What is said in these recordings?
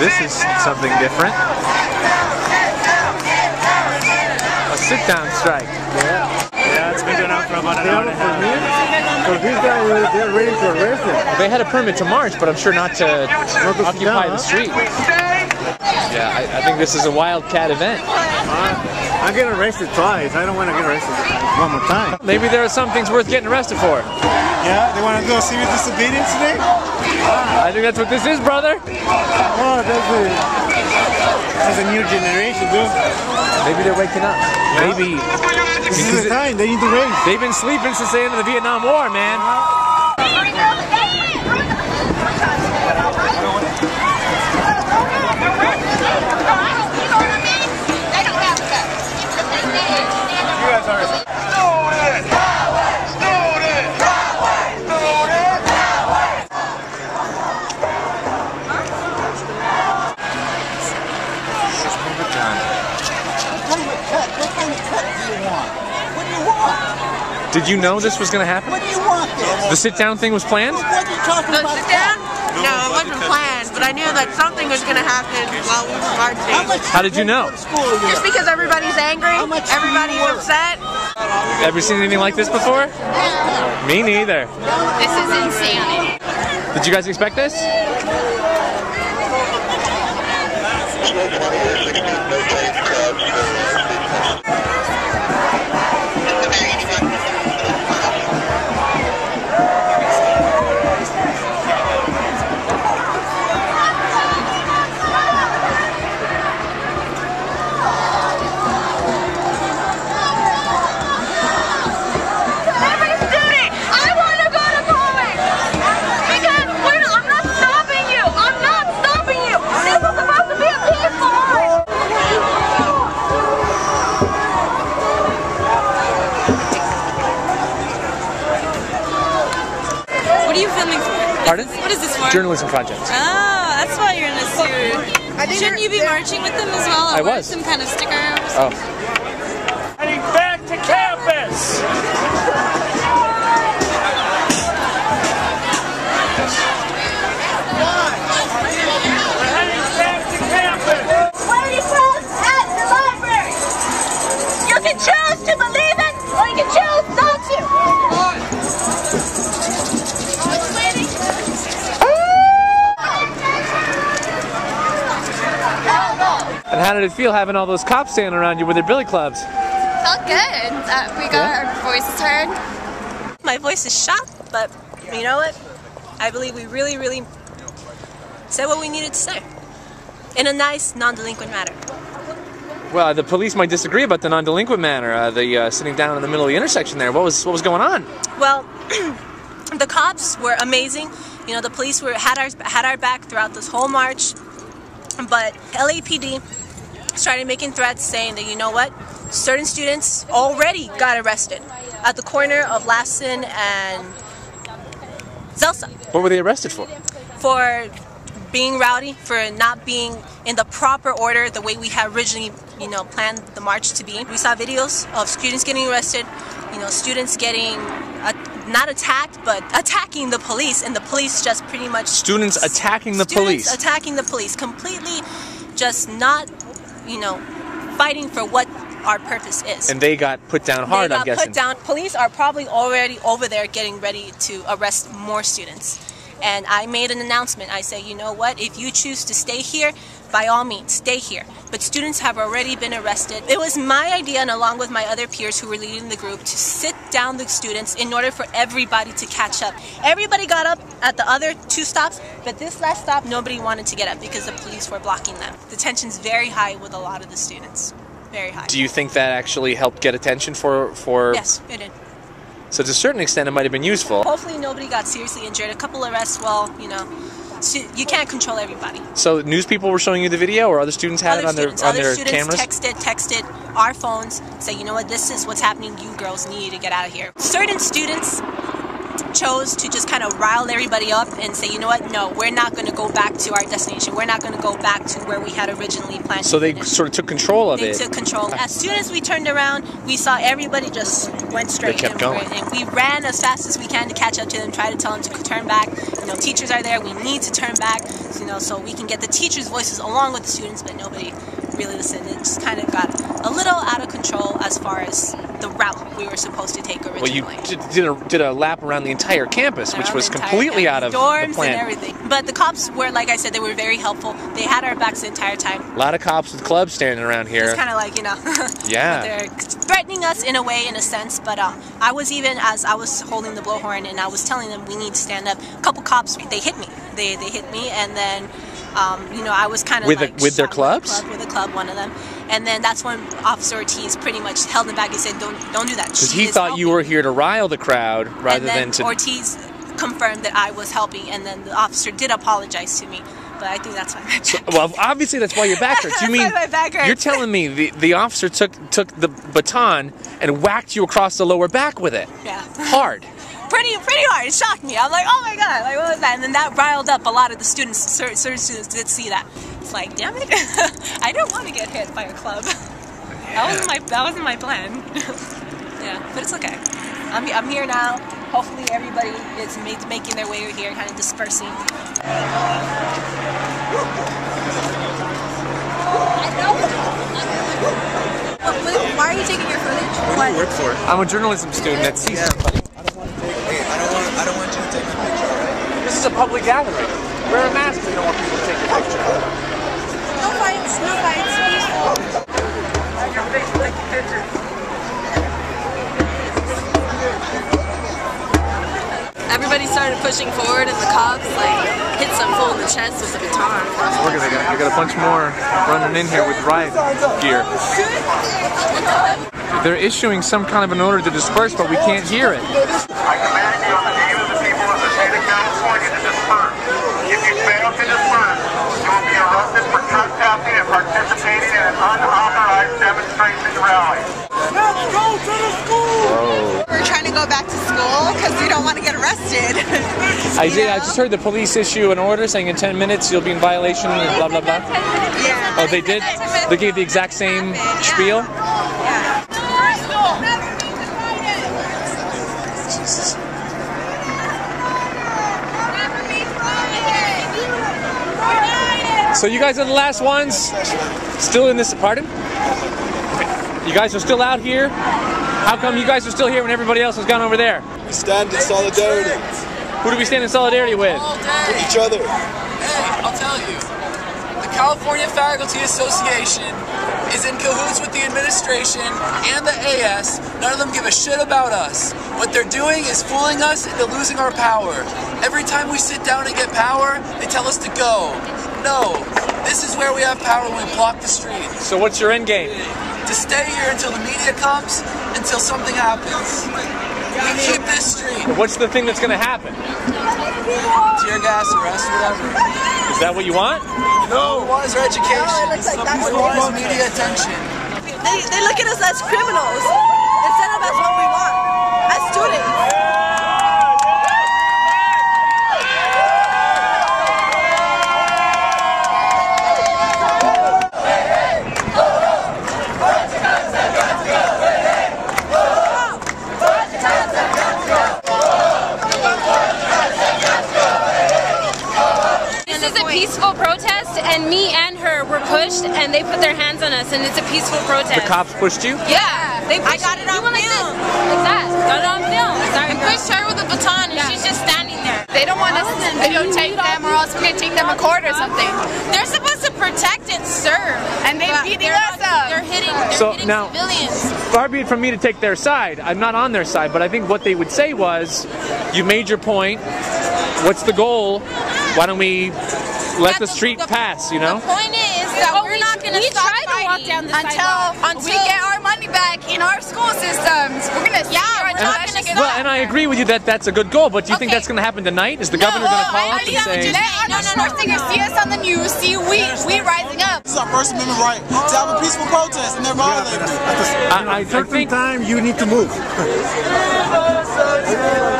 This is something different. A sit-down strike. Yeah, it's been going on for about an hour and a half. So these guys, they're ready to arrest him. They had a permit to march, but I'm sure not to occupy the street. Yeah, I think this is a wildcat event. I'm getting arrested twice. I don't want to get arrested one more time. Maybe there are some things worth getting arrested for. Yeah, they want to go civil disobedience today? I think that's what this is, brother. Oh, that's a new generation, dude. Maybe they're waking up. Yeah. Maybe. This is the time. They need to race. They've been sleeping since the end of the Vietnam War, man. You guys are... Did you know this was going to happen? What do you want this? The sit-down thing was planned? What are you talking about? The sit-down? No, it wasn't planned, but I knew that something was going to happen while we were marching. How did you know? Just because everybody's angry, everybody's upset. Ever seen anything like this before? Me neither. This is insanity. Did you guys expect this? Pardon? What is this for? Journalism project. Oh, that's why you're in a suit. Shouldn't you be marching with them as well? I was. Some kind of sticker or Oh. something? Heading back to campus! We're heading back to campus! Where are you from? At the library! You can choose to believe it, or you can choose not to! And how did it feel having all those cops standing around you with their billy clubs? Felt good that we got our voices heard. My voice is shot, but you know what? I believe we really said what we needed to say. In a nice, non-delinquent manner. Well, the police might disagree about the non-delinquent manner. The sitting down in the middle of the intersection there. What was going on? Well, the cops were amazing. You know, the police had our back throughout this whole march. But LAPD started making threats saying that, you know what, certain students already got arrested at the corner of Lassen and Zelsa. What were they arrested for? For being rowdy, for not being in the proper order, the way we had originally, you know, planned the march to be. We saw videos of students getting arrested, you know, students getting not attacked, but attacking the police, and the police just pretty much... Students attacking the police? Students attacking the police, completely just not, you know, fighting for what our purpose is. And they got put down hard, I'm guessing. Put down. Police are probably already over there getting ready to arrest more students. And I made an announcement. I say, you know what, if you choose to stay here, by all means, stay here. But students have already been arrested. It was my idea, and along with my other peers who were leading the group, to sit down the students in order for everybody to catch up. Everybody got up at the other two stops, but this last stop, nobody wanted to get up because the police were blocking them. The tension's very high with a lot of the students. Very high. Do you think that actually helped get attention for... Yes, it did. So to a certain extent, it might have been useful. Hopefully nobody got seriously injured. A couple arrests, well, you know, you can't control everybody. So news people were showing you the video, or other students had it on their cameras? Other students texted our phones, say, you know what, this is what's happening, you girls need to get out of here. Certain students chose to just kind of rile everybody up and say, you know what, no, we're not going to go back to our destination. We're not going to go back to where we had originally planned. So they sort of took control of it. They took control. As soon as we turned around, we saw everybody just went straight. They kept going. And we ran as fast as we can to catch up to them, try to tell them to turn back. You know, teachers are there. We need to turn back, you know, so we can get the teachers' voices along with the students, but nobody really listened. It just kind of got a little out of control as far as the route we were supposed to take originally. Well, you did a lap around the entire campus, which was completely out of the dorms plan. And everything. But the cops were, like I said, they were very helpful. They had our backs the entire time. A lot of cops with clubs standing around here. It's kind of like, you know, yeah. They're threatening us in a way, in a sense. But I was even, as I was holding the blowhorn and I was telling them we need to stand up, a couple cops, they hit me. They hit me, and then you know, I was kind of with their clubs? With a club, one of them. And then that's when Officer Ortiz pretty much held him back and said, don't do that. Because he thought you were here to rile the crowd rather than to... Ortiz confirmed that I was helping, and then the officer did apologize to me. But I think that's why my back hurts. Well, obviously that's why your back hurts. You mean, my back hurts. You're telling me the officer took the baton and whacked you across the lower back with it? Yeah. Hard. Pretty hard. It shocked me. I'm like, oh my god, like what was that? And then that riled up a lot of the students. Certain students did see that. It's like, damn it, I don't want to get hit by a club. That wasn't my plan. Yeah, but it's okay. I'm here now. Hopefully everybody is making their way here, kind of dispersing. Why are you taking your footage? What do you work for? I'm a journalism student at CSUN. I don't want you to take a picture, right? This is a public gathering. Wear a mask if you don't want people to take your picture. No fights, no fights. Your face, take your picture. Everybody started pushing forward, and the cops like hit some fool in the chest with a baton. Look at that. I got a bunch more running in here with riot gear. They're issuing some kind of an order to disperse, but we can't hear it. I command you on the name of the people of the state of California to disperse. If you fail to disperse, you will be arrested for trespassing and participating in an unauthorized demonstration rally. Let's go to the school! We're trying to go back to school because we don't want to get arrested. I just heard the police issue an order saying in 10 minutes you'll be in violation and blah, blah, blah. Yeah. Oh, they did? They gave the exact same spiel? Yeah. So you guys are the last ones still in this, pardon? Okay. You guys are still out here? How come you guys are still here when everybody else has gone over there? We stand in solidarity. Who do we stand in solidarity with? With each other. Hey, I'll tell you. The California Faculty Association is in cahoots with the administration and the AS. None of them give a shit about us. What they're doing is fooling us into losing our power. Every time we sit down and get power, they tell us to go. No, this is where we have power when we block the street. So what's your end game? To stay here until the media comes, until something happens. We keep this street. What's the thing that's going to happen? Tear gas, arrest, whatever. Is that what you want? No, we want is our education. No, it looks like that's we want is media attention. They look at us as criminals instead of as what we want, as students. Peaceful protest, and me and her were pushed, and they put their hands on us, and it's a peaceful protest. The cops pushed you? Yeah, I got it on film. Like that. Got it on film. Sorry, pushed her with a baton, and she's just standing there. They don't want us to videotape them, or else we're gonna take them to court or something. They're supposed to protect and serve, and they're beating us up. They're hitting civilians. Far be it from me to take their side. I'm not on their side, but I think what they would say was, you made your point. What's the goal? Why don't we let the street pass, you know? The point is that we're not going to stop fighting until we get our money back in our school systems. We're going to And I agree with you that that's a good goal, but do you think that's going to happen tonight? Is the governor going to call us and say... First thing you see us on the news, see we rising up. This is our First Amendment right to have a peaceful protest, and they're violating it. I think time you need to move.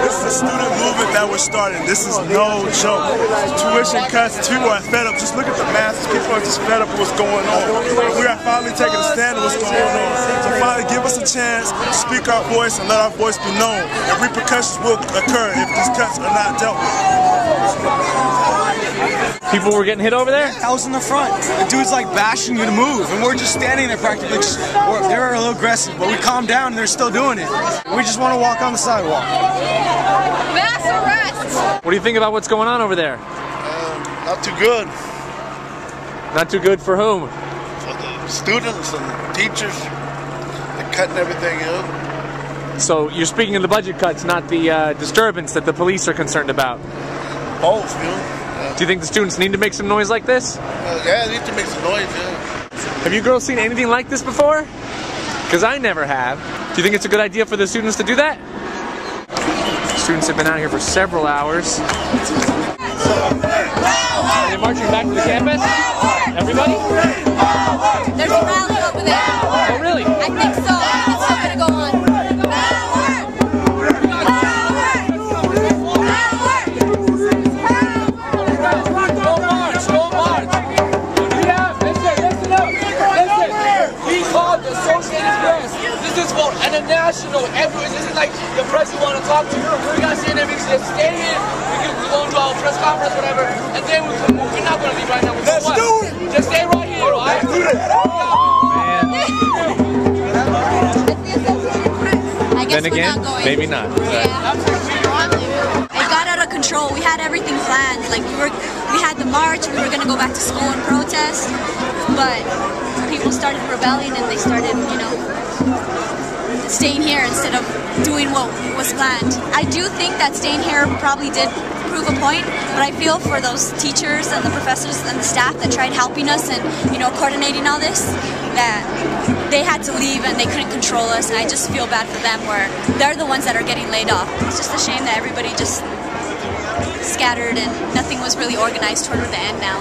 This is a student now we're starting. This is no joke. Tuition cuts, people are fed up. Just look at the masses. People are just fed up with what's going on. We are finally taking a stand of what's going on. So finally give us a chance to speak our voice and let our voice be known. And repercussions will occur if these cuts are not dealt with. People were getting hit over there? I was in the front. The dude's like bashing you to move, and we're just standing there practically. They're a little aggressive, but we calmed down and they're still doing it. We just want to walk on the sidewalk. Mass arrest! What do you think about what's going on over there? Not too good. Not too good for whom? For the students and the teachers. They're cutting everything out. So you're speaking of the budget cuts, not the disturbance that the police are concerned about? Both, you know. Do you think the students need to make some noise like this? Yeah, they need to make some noise, yeah. Have you girls seen anything like this before? Because I never have. Do you think it's a good idea for the students to do that? Students have been out here for several hours. Are they marching back to the campus? Everybody? There's a rally over there. Oh, really? I think so. It's still going to go on. This is for international. Everyone, this is like the press you want to talk to. We got to say that we just stay here. We're going to do our press conference, whatever, and then we're not going to leave right now. Let's do it. Just stay right here, all right? I guess then again, we're not going. maybe not. It got out of control. We had everything planned. Like we had the march. We were going to go back to school and protest, but people started rebelling and they started, you know, staying here instead of doing what was planned. I do think that staying here probably did prove a point, but I feel for those teachers and the professors and the staff that tried helping us and, you know, coordinating all this, that they had to leave and they couldn't control us, and I just feel bad for them where they're the ones that are getting laid off. It's just a shame that everybody just scattered and nothing was really organized toward the end now.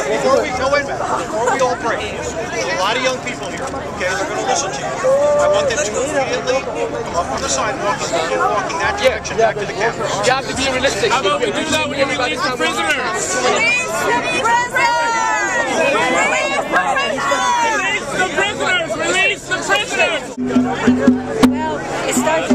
Before we all break, there's a lot of young people here, okay, they're going to listen to you. I want them to immediately come up on the sidewalk and begin walking that direction back to the campus. You have to be realistic. How about we do that when you release the prisoners? Release the prisoners! Release the prisoners! Well, it starts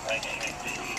Thank you.